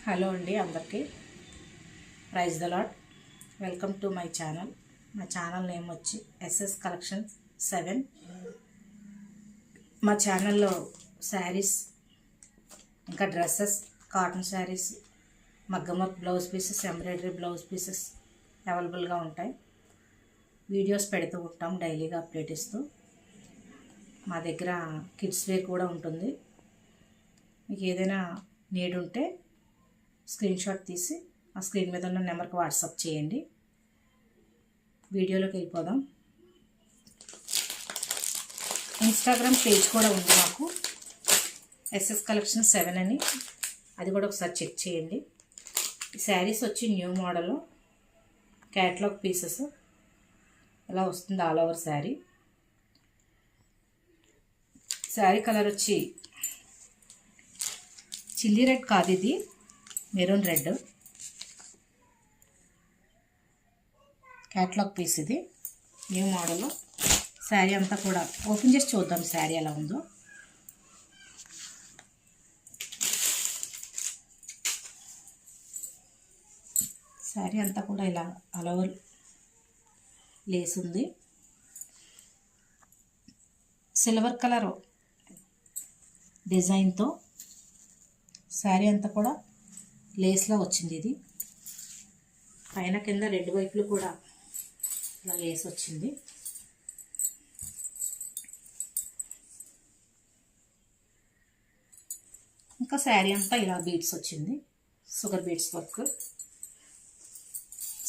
Hello అండి అందరికీ praise the lord. Welcome to my channel. మా ఛానల్ నేమ్ వచ్చి ఎస్ఎస్ కలెక్షన్ 7. మా ఛానల్లో శారీస్, ఇంకా డ్రెస్సెస్, కాటన్ శారీస్, మగ్గం work blouse pieces, embroidery blouse pieces అవైలబుల్గా ఉంటాయి. వీడియోస్ పెడుతూ ఉంటాం డైలీగా అప్డేట్ ఇస్తూ. మా దగ్గర కిడ్స్ వేర్ కూడా ఉంటుంది. మీకు ఏదైనా నీడ్ ఉంటే స్క్రీన్ షాట్ తీసి ఆ స్క్రీన్ మీద ఉన్న నెంబర్కి వాట్సాప్ చేయండి. వీడియోలోకి వెళ్ళిపోదాం. ఇన్స్టాగ్రామ్ పేజ్ కూడా ఉంది మాకు, ఎస్ఎస్ కలెక్షన్ 7 అని. అది కూడా ఒకసారి చెక్ చేయండి. ఈ శారీస్ వచ్చి న్యూ మోడల్ క్యాటలాగ్ పీసెస్ ఇలా వస్తుంది. All over sari. Sari colour వచ్చి చిల్లీ రెడ్ కాదు, ఇది మెరూన్ రెడ్. క్యాటలాగ్ పీస్ ఇది, న్యూ మోడల్. శారీ అంతా కూడా ఓపెన్ చేసి చూద్దాం శారీ ఎలా ఉందో. శారీ అంతా కూడా ఇలా ఆల్ ఓవర్ లేస్ ఉంది. సిల్వర్ కలర్ డిజైన్తో శారీ అంతా కూడా లేస్లో వచ్చింది. ఇది పైన కింద రెండు వైపులు కూడా ఇలా లేస్ వచ్చింది. ఇంకా శారీ అంతా ఇలా బీడ్స్ వచ్చింది, షుగర్ బీడ్స్ వర్క్.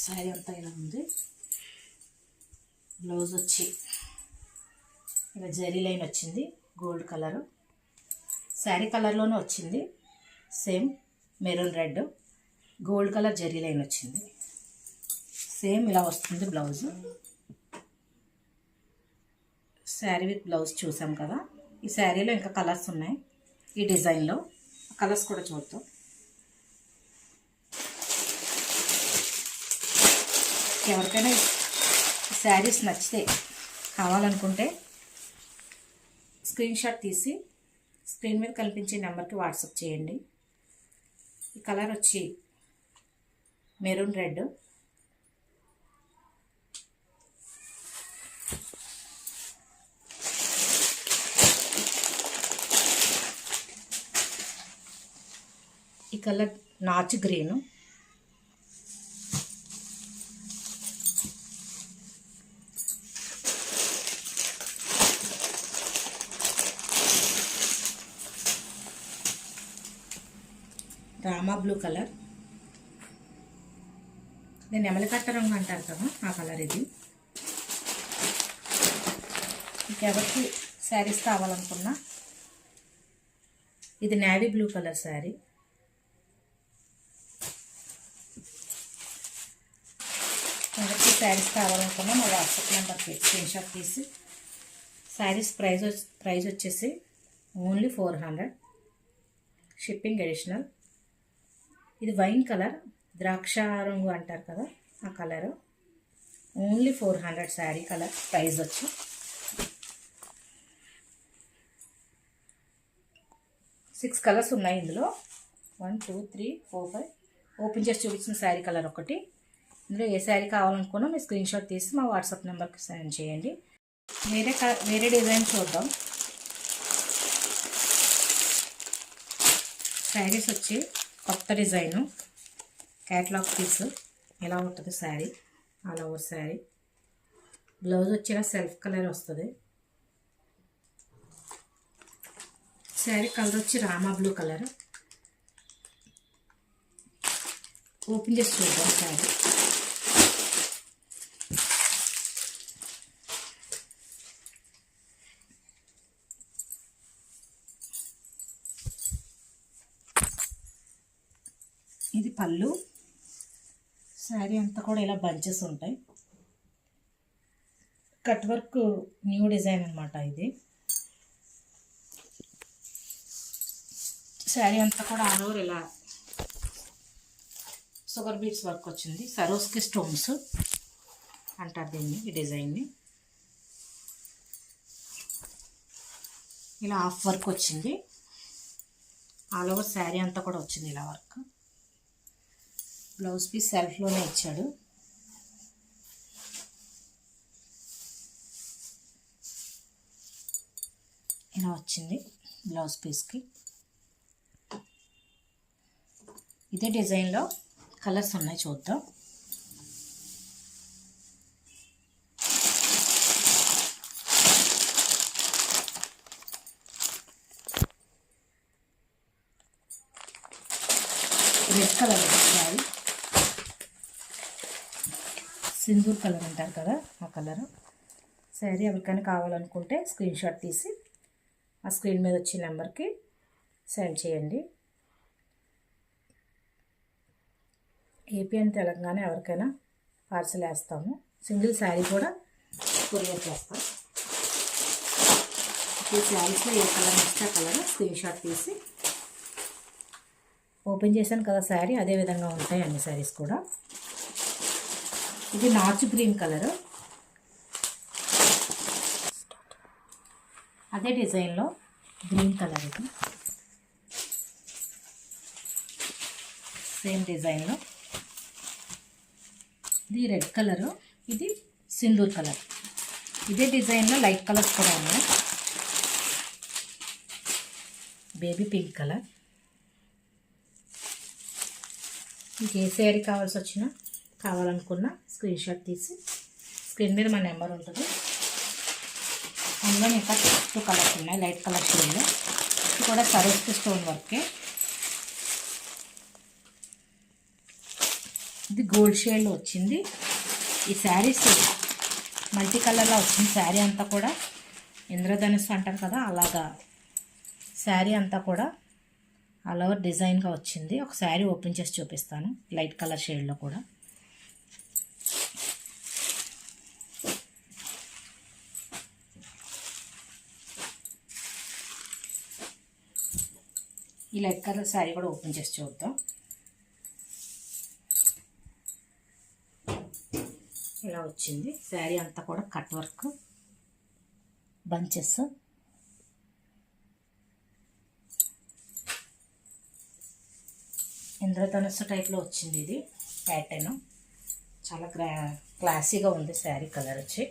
శారీ అంతా ఇలా ఉంది. బ్లౌజ్ వచ్చి ఇలా జరీ లైన్ వచ్చింది, గోల్డ్ కలరు. శారీ కలర్లోనే వచ్చింది, same maroon red, gold colour zari line వచ్చింది. సేమ్ ఇలా వస్తుంది బ్లౌజ్. శారీ విత్ బ్లౌజ్ చూసాం కదా. ఈ శారీలో ఇంకా కలర్స్ ఉన్నాయి. ఈ డిజైన్లో కలర్స్ కూడా చూద్దాం. ఎవరికైనా శారీస్ నచ్చితే కావాలనుకుంటే స్క్రీన్ షాట్ తీసి స్క్రీన్ మీద కనిపించే నెంబర్కి వాట్సాప్ చేయండి. ఈ కలర్ వచ్చి మెరూన్ రెడ్. ఈ colour notch green. Rama blue colour. దీన్ని నెమలికట్ట రంగు అంటారు కదా, ఆ కలర్ ఇది. ఇంకెవరికి శారీస్ కావాలనుకున్నా ఇది నేవీ బ్లూ కలర్ శారీ. ఎవరికి శారీస్ కావాలనుకున్నా మా వాట్సాప్ నెంబర్కి స్క్రీన్ షాట్ తీసి. శారీస్ ప్రైస్ వచ్చేసి ఓన్లీ 400, షిప్పింగ్ అడిషనల్. ఇది వైన్ కలర్, ద్రాక్ష రంగు అంటారు కదా, ఆ colour. Only 400 sari colour price వచ్చి. సిక్స్ కలర్స్ ఉన్నాయి ఇందులో. 1 2 3 4 5. ఓపెన్ చేసి చూపించిన శారీ కలర్ ఒకటి. ఇందులో ఏ శారీ కావాలనుకున్నా మీ స్క్రీన్ షాట్ తీసి మా వాట్సాప్ నెంబర్కి సెండ్ చేయండి. వేరే డిజైన్ చూద్దాం. శారీస్ వచ్చి కొత్త డిజైను, క్యాటలాగ్ పీస్. ఎలా ఉంటుంది sari, all over sari. Blouse వచ్చి ఇలా సెల్ఫ్ కలర్ వస్తుంది. శారీ కలర్ వచ్చి రామా బ్లూ కలర్. ఓపెన్ చేసి చూద్దాం శారీ. ఇది పళ్ళు. శారీ అంతా కూడా ఇలా బంచెస్ ఉంటాయి. కట్ వర్క్ న్యూ డిజైన్ అనమాట ఇది. శారీ అంతా కూడా ఆల్ ఓవర్ ఇలా షుగర్ బీడ్స్ వర్క్ వచ్చింది. సరోస్కి స్టోన్స్ అంటారు దీన్ని, ఈ డిజైన్ని. ఇలా హాఫ్ వర్క్ వచ్చింది. ఆల్ ఓవర్ శారీ అంతా కూడా వచ్చింది ఇలా వర్క్. బ్లౌజ్ పీస్ సెల్ఫ్లోనే ఇచ్చాడు. ఇలా వచ్చింది బ్లౌజ్ పీస్కి. ఇదే డిజైన్లో కలర్స్ ఉన్నాయి, చూద్దాం. Red colour sari, Sindoor colour అంటారు కదా ఆ కలరు శారీ. ఎవరికైనా కావాలనుకుంటే స్క్రీన్ షాట్ తీసి ఆ స్క్రీన్ మీద వచ్చే నెంబర్కి సెండ్ చేయండి. ఏపీ అండ్ తెలంగాణ ఎవరికైనా పార్సల్ వేస్తాము. సింగిల్ శారీ కూడా కొరియర్ చేస్తాం. ఈ శారీస్లో ఏ కలర్ ఇస్తే ఆ కలర్ స్క్రీన్ షాట్ తీసి, ఓపెన్ చేశాను కదా శారీ, అదే విధంగా ఉంటాయి అన్ని శారీస్ కూడా. ఇది నాచు గ్రీన్ కలరు, అదే డిజైన్లో గ్రీన్ కలర్. ఇది సేమ్ డిజైన్లో. ఇది రెడ్ కలరు, ఇది సింధూర్ కలర్. ఇదే డిజైన్లో లైట్ కలర్స్ కూడా ఉన్నాయి. Baby pink colour. మీకు ఏ శారీ కావాలనుకున్నా స్క్రీన్ షాట్ తీసి స్క్రీన్ మీద మా నెంబర్ ఉంటుంది. అందులో ఇంకా 2 కలర్స్ ఉన్నాయి లైట్ కలర్ షేడ్లో. ఇది కూడా సరోస్కి స్టోన్ వర్కే. ఇది గోల్డ్ షేడ్లో వచ్చింది. ఈ శారీస్ మల్టీ కలర్లో వచ్చింది. శారీ అంతా కూడా ఇంద్రధనుస్సు అంటారు కదా, అలాగా శారీ అంతా కూడా ఆల్ ఓవర్ డిజైన్గా వచ్చింది. ఒక శారీ ఓపెన్ చేసి చూపిస్తాను, లైట్ కలర్ షేడ్లో కూడా. ఈ లైట్ కలర్ శారీ కూడా ఓపెన్ చేసి చూద్దాం. ఇలా వచ్చింది శారీ అంతా కూడా కట్ వర్క్ బంచెస్. ఇంద్రధనుస్సు టైప్లో వచ్చింది ఇది ప్యాటర్న్. చాలా క్లాసీగా ఉంది శారీ కలర్ వచ్చి.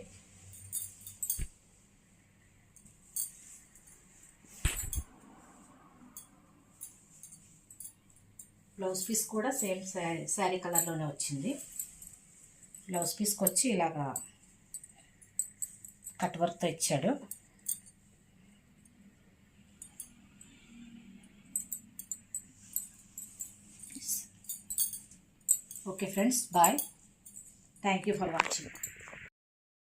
బ్లౌజ్ పీస్ కూడా సేమ్ శారీ కలర్లోనే వచ్చింది. బ్లౌజ్ పీస్కి వచ్చి ఇలాగా కట్ వర్క్తో ఇచ్చాడు. Okay friends, bye. Thank you for watching.